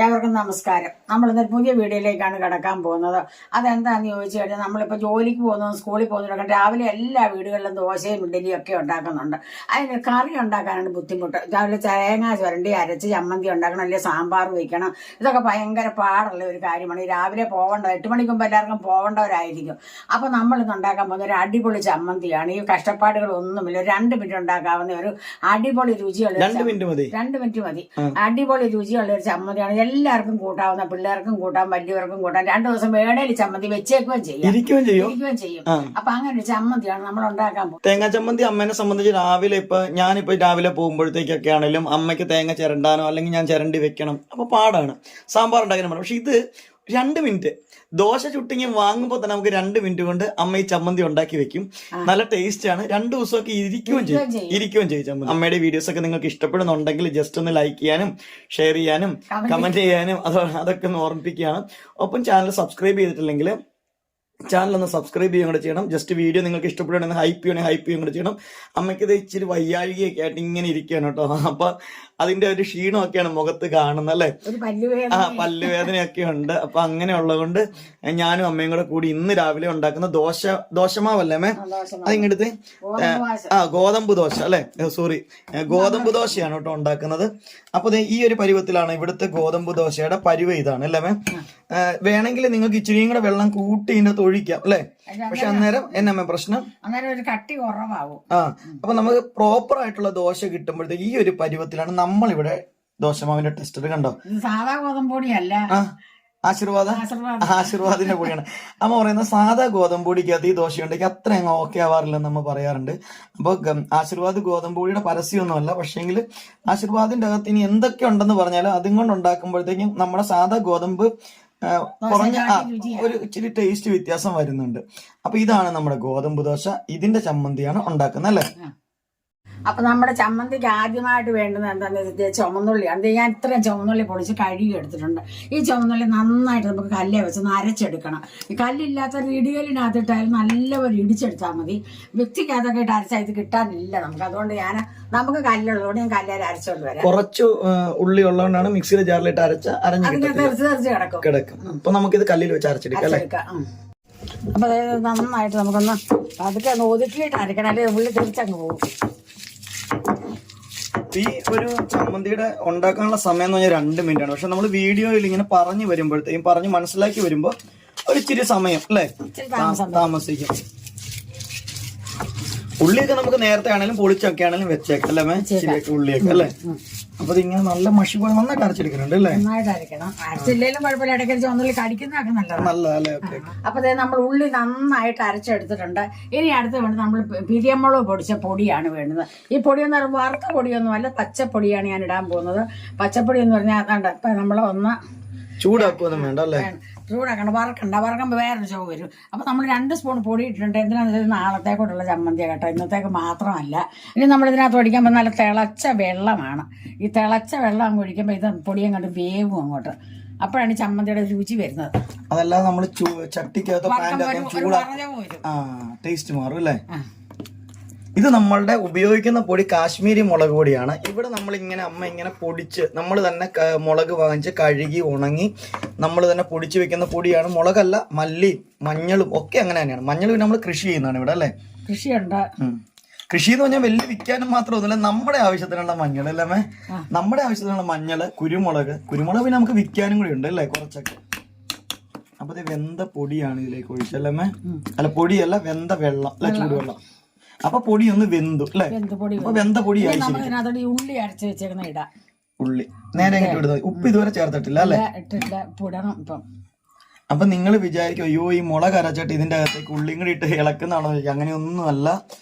ഏവർക്കും നമസ്കാരം. നമ്മളിന്നൊരു പുതിയ വീഡിയോയിലേക്കാണ് കിടക്കാൻ പോകുന്നത്. അതെന്താണെന്ന് ചോദിച്ചു കഴിഞ്ഞാൽ നമ്മളിപ്പോൾ ജോലിക്ക് പോകുന്നതും സ്കൂളിൽ പോകുന്നതൊക്കെ രാവിലെ എല്ലാ വീടുകളിലും ദോശയും ഇഡ്ഡലിയും ഒക്കെ ഉണ്ടാക്കുന്നുണ്ട്. അതിന് കറി ഉണ്ടാക്കാനാണ് ബുദ്ധിമുട്ട്. രാവിലെ തേങ്ങ ചുരണ്ടി അരച്ച് ചമ്മന്തി ഉണ്ടാക്കണം, അല്ലെങ്കിൽ സാമ്പാർ വയ്ക്കണം. ഇതൊക്കെ ഭയങ്കര പാടുള്ള ഒരു കാര്യമാണ്. രാവിലെ പോകേണ്ട 8 മണിക്ക് മുമ്പ് എല്ലാവർക്കും പോകേണ്ടവരായിരിക്കും. അപ്പോൾ നമ്മളിന്ന് ഉണ്ടാക്കാൻ പോകുന്ന ഒരു അടിപൊളി ചമ്മന്തിയാണ്. ഈ കഷ്ടപ്പാടുകളൊന്നുമില്ല, 2 മിനിറ്റ് ഉണ്ടാക്കാവുന്ന ഒരു അടിപൊളി രുചിയുള്ള 2 മിനിറ്റ് മതി. അടിപൊളി രുചിയുള്ള ഒരു ചമ്മന്തിയാണ്. എല്ലാവർക്കും കൂട്ടാവുന്ന, പിള്ളേർക്കും കൂട്ടാം, വലിയവർക്കും കൂട്ടാം. 2 ദിവസം വേണേൽ ചമ്മന്തി വെച്ചേക്കുകയും ചെയ്യും. അപ്പൊ അങ്ങനെ ഒരു ചമ്മന്തിയാണ് നമ്മൾ ഉണ്ടാക്കാൻ പോകുന്നത്. തേങ്ങാ ചമ്മന്തി അമ്മേനെ സംബന്ധിച്ച് ഞാനിപ്പോ രാവിലെ പോകുമ്പോഴത്തേക്കൊക്കെ ആണെങ്കിലും അമ്മയ്ക്ക് തേങ്ങ ചിരണ്ടാനോ അല്ലെങ്കിൽ ഞാൻ ചിരണ്ടി വെക്കണം, അപ്പൊ പാടാണ്. സാമ്പാർ ഉണ്ടാക്കാനും. പക്ഷെ ഇത് 2 മിനിറ്റ് ദോശ ചുട്ടിങ്ങി വാങ്ങുമ്പോൾ തന്നെ നമുക്ക് 2 മിനിറ്റ് കൊണ്ട് അമ്മ ഈ ചമ്മന്തി ഉണ്ടാക്കി വെക്കും. നല്ല ടേസ്റ്റ് ആണ്. 2 ദിവസമൊക്കെ ഇരിക്കുകയും ചെയ്യും ചമ്മന്തി. അമ്മയുടെ വീഡിയോസ് ഒക്കെ നിങ്ങൾക്ക് ഇഷ്ടപ്പെടുന്നുണ്ടെങ്കിൽ ജസ്റ്റ് ഒന്ന് ലൈക്ക് ചെയ്യാനും ഷെയർ ചെയ്യാനും കമന്റ് ചെയ്യാനും അതൊക്കെ ഒന്ന് ഓർമ്മിപ്പിക്കുകയാണ്. ഒപ്പം ചാനൽ സബ്സ്ക്രൈബ് ചെയ്തിട്ടില്ലെങ്കിൽ ചാനൽ ഒന്ന് സബ്സ്ക്രൈബ് ചെയ്യുകയും കൂടെ ചെയ്യണം. ജസ്റ്റ് വീഡിയോ നിങ്ങൾക്ക് ഇഷ്ടപ്പെടുകയാണെങ്കിൽ ഹൈപ്പ് ചെയ്യുകയും കൂടെ ചെയ്യണം. അമ്മയ്ക്ക് ഇത് ഇച്ചിരി വയ്യാഴികയൊക്കെ ആയിട്ട് ഇങ്ങനെ ഇരിക്കുകയാണ് കേട്ടോ. അപ്പൊ അതിന്റെ ഒരു ക്ഷീണമൊക്കെയാണ് മുഖത്ത് കാണുന്നത് അല്ലേ. പല്ലുവേദനയൊക്കെ ഉണ്ട്. അപ്പൊ അങ്ങനെയുള്ളത് ഞാനും അമ്മയും കൂടെ കൂടി ഇന്ന് രാവിലെ ഉണ്ടാക്കുന്ന ദോശമാവല്ലേ അമ്മേ, അതിങ്ങടുത്ത് ഗോതമ്പ് ദോശ അല്ലെ, സോറി ഗോതമ്പ് ദോശയാണ് കേട്ടോ ഉണ്ടാക്കുന്നത്. അപ്പൊ ഈ ഒരു പരുവത്തിലാണ് ഇവിടുത്തെ ഗോതമ്പ് ദോശയുടെ പരുവ. ഇതാണ് അല്ലേ അമ്മേ. വേണമെങ്കിൽ നിങ്ങൾക്ക് ഇച്ചിരിയും കൂടെ വെള്ളം കൂട്ടി ഇതിനകത്ത് ഒഴിക്കാം അല്ലെ. പക്ഷെ അന്നേരം എന്നമ്മ പ്രശ്നം, ഒരു കട്ടി കുറവാകും. അപ്പൊ നമുക്ക് പ്രോപ്പർ ആയിട്ടുള്ള ദോശ കിട്ടുമ്പോഴത്തേക്ക് ഈ ഒരു പരുവത്തിലാണ് നമ്മളിവിടെ ദോശമാവിന്റെ ടെസ്റ്റ്. കണ്ടോ, സാധാ ഗോതമ്പൊടിയല്ല, ആശീർവാദിന്റെ പൊടിയാണ്. അമ്മ പറയുന്നത് സാധാ ഗോതമ്പൊടിക്കകത്ത് ഈ ദോശ ഉണ്ടെങ്കിൽ അത്ര അങ്ങ് ഓക്കെ ആവാറില്ലെന്ന് നമ്മ പറയാറുണ്ട്. അപ്പൊ ആശീർവാദ് ഗോതമ്പൊടിയുടെ പരസ്യമൊന്നുമല്ല. പക്ഷേങ്കിൽ ആശീർവാദിന്റെ അകത്ത് ഇനി എന്തൊക്കെ ഉണ്ടെന്ന് പറഞ്ഞാലും അതും കൊണ്ട് ഉണ്ടാക്കുമ്പോഴത്തേക്കും നമ്മുടെ സാധാ ഗോതമ്പ് കുറഞ്ഞ ഒരു ഇച്ചിരി ടേസ്റ്റ് വ്യത്യാസം വരുന്നുണ്ട്. അപ്പൊ ഇതാണ് നമ്മുടെ ഗോതമ്പ് ദോശ. ഇതിന്റെ ചമ്മന്തിയാണ് ഉണ്ടാക്കുന്നത് അല്ലേ. അപ്പൊ നമ്മുടെ ചമ്മന്തിക്ക് ആദ്യമായിട്ട് വേണ്ടുന്നത് എന്താണെന്ന് വെച്ചാൽ ചുമന്നുള്ളിയാണ്. ഞാൻ ഇത്രയും ചുമന്നുള്ളി പൊടിച്ച് കഴുകി എടുത്തിട്ടുണ്ട്. ഈ ചുമന്നുള്ളി നന്നായിട്ട് നമുക്ക് കല്ലേ വെച്ച് അരച്ചെടുക്കണം. ഈ കല്ലില്ലാത്ത ഇടികല്ലിനകത്തിട്ടായാലും നല്ലപോലെ ഇടിച്ചെടുത്താൽ മതി. വ്യക്തിക്കകത്തൊക്കെ ഇട്ട് അരച്ചാൽ ഇത് കിട്ടാനില്ല നമുക്ക്. അതുകൊണ്ട് നമുക്ക് കല്ലുള്ളതുകൊണ്ട് ഞാൻ കല്ലേൽ അരച്ചോണ്ട് വരാം. കുറച്ച് ഉള്ളി ഉള്ളതുകൊണ്ടാണ് മിക്സിയുടെ ജാറിലിട്ട് തെറിച്ച് കിടക്കും. അപ്പൊ നമുക്കിത് കല്ലിൽ വെച്ച് അരച്ചെടുക്കാം. അപ്പൊ അതായത് നന്നായിട്ട് നമുക്കൊന്ന് അതൊക്കെ ഒന്ന് ഒതുക്കിയിട്ട് അരക്കണം, അല്ലെങ്കിൽ ഉള്ളി തിരിച്ചങ്ങ് പോകും. ഈ ഒരു ചമ്മന്തിയുടെ ഉണ്ടാക്കാനുള്ള സമയം എന്ന് പറഞ്ഞാൽ 2 മിനിറ്റ് ആണ്. പക്ഷെ നമ്മൾ വീഡിയോയിൽ ഇങ്ങനെ പറഞ്ഞു വരുമ്പോഴത്തേക്കും പറഞ്ഞ് മനസ്സിലാക്കി വരുമ്പോ ഒരു ഇച്ചിരി സമയം അല്ലേ താമസിക്കും. ഉള്ളിയൊക്കെ നമുക്ക് നേരത്തെ ആണെങ്കിലും പൊളിച്ചൊക്കെ ആണെങ്കിലും വെച്ചേക്കാം അല്ലേ ശരിയാക്കി ഉള്ളിയൊക്കെ അല്ലേ. അപ്പൊ ഇതിങ്ങനെ നല്ല മഷി പോലെ നന്നായിട്ട് അരച്ചെടുക്കുന്നുണ്ട് അല്ലേ. നന്നായിട്ട് അരക്കണം. അരച്ചില്ലേലും കുഴപ്പമില്ല, ഇടയ്ക്ക് ചുവന്നുള്ളി കടിക്കുന്നതൊക്കെ നല്ലതല്ലേ. അപ്പൊ നമ്മൾ ഉള്ളി നന്നായിട്ട് അരച്ചെടുത്തിട്ടുണ്ട്. ഇനി അടുത്ത് വേണ്ടത് നമ്മൾ പിരിയമുളക് പൊടിച്ച പൊടിയാണ് വേണ്ടത്. ഈ പൊടിയെന്ന് പറയുമ്പോൾ വറുത്ത പൊടിയൊന്നും അല്ല, പച്ചപ്പൊടിയാണ് ഞാൻ ഇടാൻ പോകുന്നത്. പച്ചപ്പൊടി എന്ന് പറഞ്ഞാൽ ഇപ്പൊ നമ്മളൊന്ന് ചൂടാക്കൊന്നും വേണ്ട അല്ലേ. ചൂടാക്കണ്ട, വറക്കുമ്പോൾ വേറൊരു ചുവ വരും. അപ്പൊ നമ്മൾ 2 സ്പൂൺ പൊടി ഇട്ടിട്ടുണ്ട്. എന്തിനാണെന്ന് വെച്ചാൽ നാളത്തേക്കോട്ടുള്ള ചമ്മന്തിയാണ് കേട്ടോ, ഇന്നത്തേക്ക് മാത്രമല്ല. ഇനി നമ്മളിതിനകത്ത് ഒഴിക്കുമ്പോൾ നല്ല തിളച്ച വെള്ളമാണ്. ഈ തിളച്ച വെള്ളം അങ്ങ് ഒഴിക്കുമ്പോൾ ഇത് പൊടിയും കണ്ട് വേവും അങ്ങോട്ട്. അപ്പോഴാണ് ചമ്മന്തിയുടെ രുചി വരുന്നത്. അതല്ലാതെ നമ്മൾ ചട്ടിക്കകത്ത് ടേസ്റ്റ് മാറും അല്ലേ. ഇത് നമ്മളുടെ ഉപയോഗിക്കുന്ന പൊടി കാശ്മീരി മുളക് പൊടിയാണ്. ഇവിടെ അമ്മ ഇങ്ങനെ പൊടിച്ച് നമ്മൾ തന്നെ മുളക് വാങ്ങിച്ച് കഴുകി ഉണങ്ങി നമ്മൾ തന്നെ പൊടിച്ച് വെക്കുന്ന പൊടിയാണ്. മുളകല്ല, മല്ലി മഞ്ഞളും ഒക്കെ അങ്ങനെ തന്നെയാണ്. മഞ്ഞൾ പിന്നെ നമ്മൾ കൃഷി ചെയ്യുന്നതാണ് ഇവിടെ അല്ലേ. കൃഷിയുണ്ട്. കൃഷി എന്ന് പറഞ്ഞാൽ വലിയ വിൽക്കാനും മാത്രമൊന്നുമില്ല, നമ്മുടെ ആവശ്യത്തിനുള്ള മഞ്ഞൾ അല്ലേ. നമ്മുടെ ആവശ്യത്തിനുള്ള മഞ്ഞള്, കുരുമുളക് പിന്നെ നമുക്ക് വിൽക്കാനും കൂടി ഉണ്ട് അല്ലേ കുറച്ചൊക്കെ. അപ്പൊ ഇത് വെന്ത പൊടിയാണ് ഇതിലേക്ക് ഒഴിച്ചല്ലേ. അല്ല പൊടിയല്ല, വെന്ത വെള്ളം അല്ലെ, ചൂടുവെള്ളം. അപ്പൊ പൊടി ഒന്ന് വെന്തു അല്ലെ. വെന്ത പൊടി ഉള്ളി അരച്ച് വെച്ചേക്കുന്ന ഇടാം. ഉള്ളി നേരെ ഇടുന്നത്. ഉപ്പ് ഇതുവരെ ചേർത്തിട്ടില്ല അല്ലെ. അപ്പൊ നിങ്ങൾ വിചാരിക്കും അയ്യോ ഈ മുളക് അരച്ചിട്ട് ഇതിന്റെ അകത്തേക്ക് ഉള്ളിയും കൂടി ഇട്ട് ഇളക്കുന്നതാണോ ചോദിക്കുക. അങ്ങനെയൊന്നും അല്ല,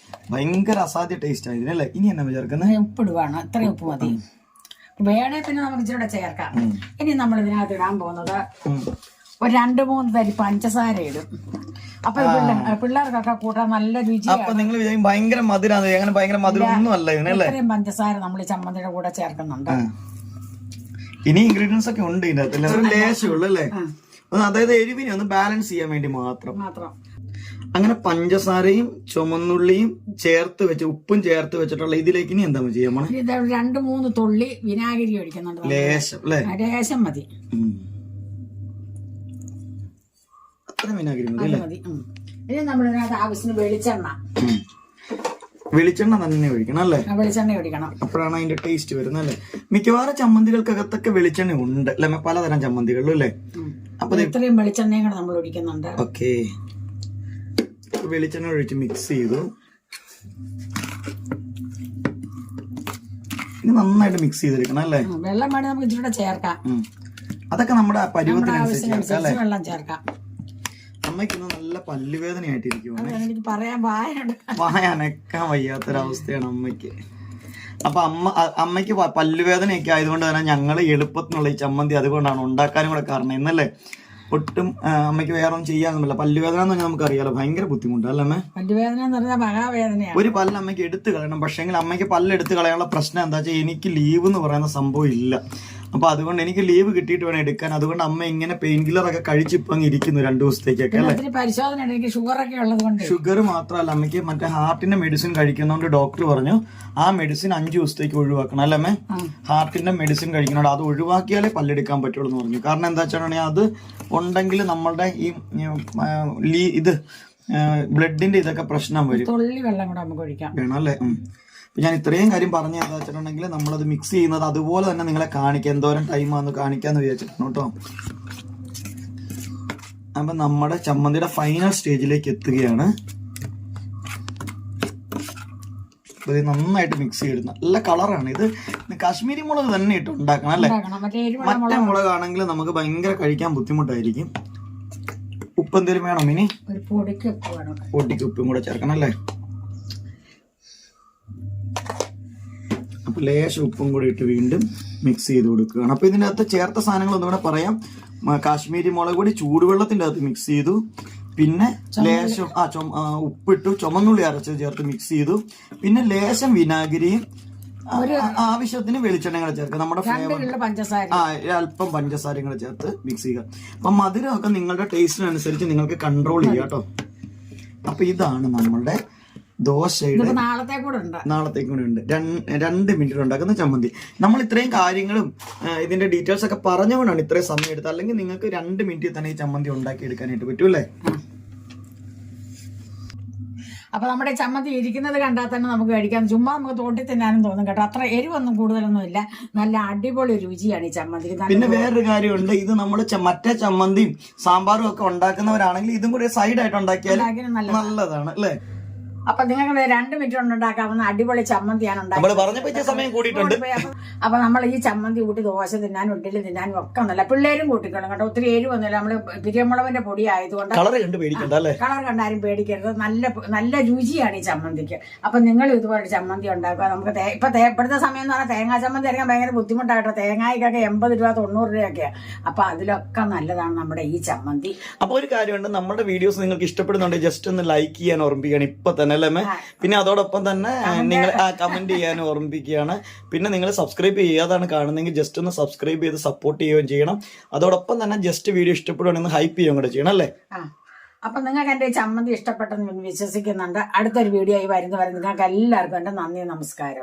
ഭയങ്കര അസാധ്യ ടേസ്റ്റ് ആണ് ഇതിനല്ലേ. ഇനി എന്നാ ചേർക്കുന്നത്? ഉപ്പിടുവാണ്, ഇത്രയും ഉപ്പ് മതി. വേണേ പിന്നെ നമുക്ക് ഇച്ചിരി ചേർക്കാം. ഇനി നമ്മൾ ഇതിനകത്ത് ഇടാൻ പോകുന്നത് ഒരു 2-3 തരി പഞ്ചസാര ഇടും. അപ്പൊ പിള്ളേർക്കൊക്കെ കൂട്ടാൻ നല്ല രുചി. അപ്പൊ നിങ്ങൾ ഭയങ്കര മധുരാണ്, അങ്ങനെ ഭയങ്കര മധുരം ഒന്നും അല്ല ഇതിനല്ലേ. ഇത്രയും പഞ്ചസാര നമ്മൾ ചമ്മന്തിയുടെ കൂടെ ചേർക്കുന്നുണ്ട്. ഇനി ഇൻഗ്രീഡിയൻസ് ഒക്കെ ഉണ്ട് ഇതിനകത്ത്, ലേശമുള്ളൂ അല്ലേ. അതായത് എരിവിനെ ഒന്ന് ബാലൻസ് ചെയ്യാൻ വേണ്ടി മാത്രം. അങ്ങനെ പഞ്ചസാരയും ചുമന്നുള്ളിയും ചേർത്ത് വെച്ച് ഉപ്പും ചേർത്ത് വെച്ചിട്ടുള്ള ഇതിലേക്ക് ഇനി എന്താ ചെയ്യാൻ പോണേ? ഇത് 2-3 തുള്ളി വിനാഗിരി ഒഴിക്കുന്നുണ്ട്. ലേശം അല്ലേ? ലേശം മതി. അത്ര വിനാഗിരി മതി അല്ലേ? മതി. ഇനി നമ്മളിതിനകത്ത് ആവശ്യത്തിന് വെളിച്ചെണ്ണ തന്നെ ഒഴിക്കണം അല്ലേ? വെളിച്ചെണ്ണ ഒഴിക്കണം. അപ്പോഴാണ് അതിന്റെ ടേസ്റ്റ് വരുന്നത് അല്ലേ? മിക്കവാറും ചമ്മന്തികൾക്കകത്തൊക്കെ വെളിച്ചെണ്ണ ഉണ്ട് അല്ലെ? പലതരം ചമ്മന്തികളിലും അല്ലേ? അപ്പൊ ഇത്രയും വെളിച്ചെണ്ണയും കൂടെ നമ്മൾ ഒഴിക്കുന്നുണ്ട്. ഓക്കെ, വെളിച്ചെണ്ണ ഒഴിച്ച് മിക്സ് ചെയ്തു. ഇനി നന്നായിട്ട് മിക്സ് ചെയ്തെടുക്കണം അല്ലേ? വെള്ളം വേണ്ടി നമുക്ക് ഇച്ചിരി ചേർക്കാം. അതൊക്കെ നമ്മുടെ പരുവത്തിനനുസരിച്ച് അല്ലേ? വെള്ളം ചേർക്കാം. അമ്മയ്ക്കൊന്ന് നല്ല പല്ലുവേദനയായിട്ടിരിക്കുവാണ്. എനിക്ക് പറയാൻ വായ അനക്കാൻ വയ്യാത്തൊരവസ്ഥയാണ് അമ്മയ്ക്ക്. അപ്പൊ അമ്മയ്ക്ക് പല്ലുവേദനയൊക്കെ ആയതുകൊണ്ട് തന്നെ ഞങ്ങൾ എളുപ്പത്തിനുള്ള ഈ ചമ്മന്തി അതുകൊണ്ടാണ് ഉണ്ടാക്കാനും കൂടെ കാരണം. ഇന്നല്ലേ ഒട്ടും അമ്മയ്ക്ക് വേറെ ഒന്നും ചെയ്യാനൊന്നുമില്ല. പല്ലുവേദന എന്ന് പറഞ്ഞാൽ നമുക്കറിയാലോ, ഭയങ്കര ബുദ്ധിമുട്ടല്ലേ അമ്മ? പല്ലുവേദന എന്ന് പറഞ്ഞാൽ മഹാവേദനയാണ്. ഒരു പല്ല് അമ്മയ്ക്ക് എടുത്ത് കളയണം. പക്ഷേങ്കിൽ അമ്മയ്ക്ക് പല്ല് എടുത്ത് കളയാനുള്ള പ്രശ്നം എന്താ വെച്ചാൽ എനിക്ക് ലീവ് എന്ന് പറയുന്ന സംഭവം ഇല്ല. അപ്പൊ അതുകൊണ്ട് എനിക്ക് ലീവ് കിട്ടിയിട്ട് വേണം എടുക്കാൻ. അതുകൊണ്ട് അമ്മ ഇങ്ങനെ പെയിൻ കില്ലർ ഒക്കെ കഴിച്ചിപ്പോ അങ്ങ് ഇരിക്കുന്നു 2 ദിവസത്തേക്കൊക്കെ അല്ലേ? പരിശോധന എനിക്ക് ഷുഗർ ഒക്കെ ഉള്ളത് കൊണ്ട്. ഷുഗർ മാത്രമല്ല, അമ്മയ്ക്ക് മറ്റേ ഹാർട്ടിന്റെ മെഡിസിൻ കഴിക്കുന്നതുകൊണ്ട് ഡോക്ടർ പറഞ്ഞു ആ മെഡിസിൻ 5 ദിവസത്തേക്ക് ഒഴിവാക്കണം അല്ലേ അമ്മേ? ഹാർട്ടിന്റെ മെഡിസിൻ കഴിക്കുന്നതുകൊണ്ട് അത് ഒഴിവാക്കിയാലേ പല്ലെടുക്കാൻ പറ്റുള്ളൂ എന്ന് പറഞ്ഞു. കാരണം എന്താ വെച്ചാൽ അത് ഉണ്ടെങ്കിൽ നമ്മളുടെ ഈ ഇത് ബ്ലഡിന്റെ ഇതൊക്കെ പ്രശ്നം വരും. തുള്ളി വെള്ളം കൂടെ നമുക്ക് ഒഴിക്കാം വേണം അല്ലേ? ഞാൻ ഇത്രയും കാര്യം പറഞ്ഞു എന്താ വെച്ചിട്ടുണ്ടെങ്കിൽ നമ്മളത് മിക്സ് ചെയ്യുന്നത് അതുപോലെ തന്നെ നിങ്ങളെ കാണിക്കാം, എന്തോരം ടൈമാന്ന് കാണിക്കാന്ന് വിചാരിച്ചിട്ടുണ്ട് കേട്ടോ. അപ്പൊ നമ്മുടെ ചമ്മന്തിയുടെ ഫൈനൽ സ്റ്റേജിലേക്ക് എത്തുകയാണ്. ഇത് നന്നായിട്ട് മിക്സ് ചെയ്ത് നല്ല കളറാണ്. ഇത് കാശ്മീരി മുളക് തന്നെ ഇട്ട് ഉണ്ടാക്കണം അല്ലേ? മറ്റേ മുളകാണെങ്കിൽ നമുക്ക് ഭയങ്കര കഴിക്കാൻ ബുദ്ധിമുട്ടായിരിക്കും. ഉപ്പ് എന്തെങ്കിലും വേണം ഇനി? പൊടിക്ക് ഉപ്പും കൂടെ ചേർക്കണം അല്ലേ? അപ്പൊ ലേശം ഉപ്പും കൂടി ഇട്ട് വീണ്ടും മിക്സ് ചെയ്ത് കൊടുക്കുകയാണ്. അപ്പൊ ഇതിന്റെ അകത്ത് ചേർത്ത സാധനങ്ങൾ ഒന്നുകൂടെ പറയാം. കാശ്മീരി മുളക് പൊടി ചൂടുവെള്ളത്തിന്റെ അകത്ത് മിക്സ് ചെയ്തു. പിന്നെ ലേശം ഉപ്പിട്ടു, ചുമന്നുള്ളി അരച്ച് ചേർത്ത് മിക്സ് ചെയ്തു. പിന്നെ ലേശം വിനാഗിരിയും ആവശ്യത്തിന് വെളിച്ചെണ്ണ ചേർക്കുക. നമ്മുടെ ഫ്ലേവർ അല്പം പഞ്ചസാരയും കൂടെ ചേർത്ത് മിക്സ് ചെയ്യുക. അപ്പൊ മധുരമൊക്കെ നിങ്ങളുടെ ടേസ്റ്റിനനുസരിച്ച് നിങ്ങൾക്ക് കൺട്രോൾ ചെയ്യാം കേട്ടോ. അപ്പൊ ഇതാണ് നമ്മളുടെ ദോശയുടെ നാളത്തേക്ക് കൂടെ ഉണ്ട് 2 മിനിറ്റ് ഉണ്ടാക്കുന്ന ചമ്മന്തി. നമ്മൾ ഇത്രയും കാര്യങ്ങളും ഇതിന്റെ ഡീറ്റെയിൽസ് ഒക്കെ പറഞ്ഞുകൊണ്ടാണ് ഇത്രയും സമയം എടുത്തത്. അല്ലെങ്കിൽ നിങ്ങൾക്ക് 2 മിനിറ്റിൽ തന്നെ ഈ ചമ്മന്തി ഉണ്ടാക്കി എടുക്കാനായിട്ട് പറ്റൂല്ലേ? അപ്പൊ നമ്മുടെ ചമ്മന്തി ഇരിക്കുന്നത് കണ്ടാൽ തന്നെ നമുക്ക് കഴിക്കാം. ചുമ്മാ നമുക്ക് തോട്ടി തിന്നാനും തോന്നും കേട്ടോ. അത്ര എരിവൊന്നും കൂടുതലൊന്നും ഇല്ല. നല്ല അടിപൊളി രുചിയാണ് ഈ ചമ്മന്തി. പിന്നെ വേറൊരു കാര്യമുണ്ട്, ഇത് നമ്മൾ മറ്റേ ചമ്മന്തിയും സാമ്പാറും ഒക്കെ ഉണ്ടാക്കുന്നവരാണെങ്കിൽ ഇതും കൂടി സൈഡായിട്ട് ഉണ്ടാക്കിയാൽ നല്ലതാണ് അല്ലേ? അപ്പൊ നിങ്ങൾക്ക് 2 മിനിറ്റ് കൊണ്ട് ഉണ്ടാക്കാവുന്ന അടിപൊളി ചമ്മന്തിയാണ് ഉണ്ടാക്കുന്നത്. അപ്പൊ നമ്മൾ ഈ ചമ്മന്തി കൂട്ടി ദോശ തിന്നാനും ഇഡ്ഡലി തിന്നാനും ഒക്കെ ഒന്നല്ല, പിള്ളേരും കൂട്ടിക്കണം കേട്ടോ. ഒത്തിരി എരിവൊന്നുമില്ല. നമ്മള് പിരിയമുളവിന്റെ പൊടി ആയതുകൊണ്ട് കളർ കണ്ടാരും പേടിക്കരുത്. നല്ല രുചിയാണ് ഈ ചമ്മന്തിക്ക്. അപ്പൊ നിങ്ങൾ ഇതുപോലെ ചമ്മന്തി ഉണ്ടാക്കുക. നമുക്ക് ഇപ്പോഴത്തെ സമയം എന്ന് പറഞ്ഞാൽ തേങ്ങാ ചമ്മന്തി അറിയാൻ ഭയങ്കര ബുദ്ധിമുട്ടായിട്ടോ. തേങ്ങായ്ക്കൊക്കെ 80 രൂപ 90 രൂപയൊക്കെയാണ്. അപ്പൊ അതിലൊക്കെ നല്ലതാണ് നമ്മുടെ ഈ ചമ്മന്തി. അപ്പൊ ഒരു കാര്യമുണ്ട്, നമ്മുടെ വീഡിയോസ് നിങ്ങൾക്ക് ഇഷ്ടപ്പെടുന്നുണ്ടെങ്കിൽ ജസ്റ്റ് ഒന്ന് ലൈക്ക് ചെയ്യാൻ ഓർമ്മിപ്പിക്കുകയാണ് ഇപ്പൊ തന്നെ അല്ലേ? പിന്നെ അതോടൊപ്പം തന്നെ നിങ്ങൾ കമന്റ് ചെയ്യാൻ ഓർമ്മിപ്പിക്കുകയാണ്. പിന്നെ നിങ്ങൾ സബ്സ്ക്രൈബ് ചെയ്യാതാണ് കാണുന്നെങ്കിൽ ജസ്റ്റ് ഒന്ന് സബ്സ്ക്രൈബ് ചെയ്ത് സപ്പോർട്ട് ചെയ്യുകയും ചെയ്യണം. അതോടൊപ്പം തന്നെ ജസ്റ്റ് വീഡിയോ ഇഷ്ടപ്പെടുകയാണെങ്കിൽ ഹൈപ്പ് ചെയ്യുകയും കൂടെ ചെയ്യണം അല്ലേ? അപ്പൊ നിങ്ങൾക്ക് എന്റെ ചമ്മന്തി ഇഷ്ടപ്പെട്ടെന്ന് വിശ്വസിക്കുന്നുണ്ട്. അടുത്തൊരു വീഡിയോ ആയി വരുന്നവരെ നിങ്ങൾക്ക് എല്ലാവർക്കും എന്റെ നന്ദി, നമസ്കാരം.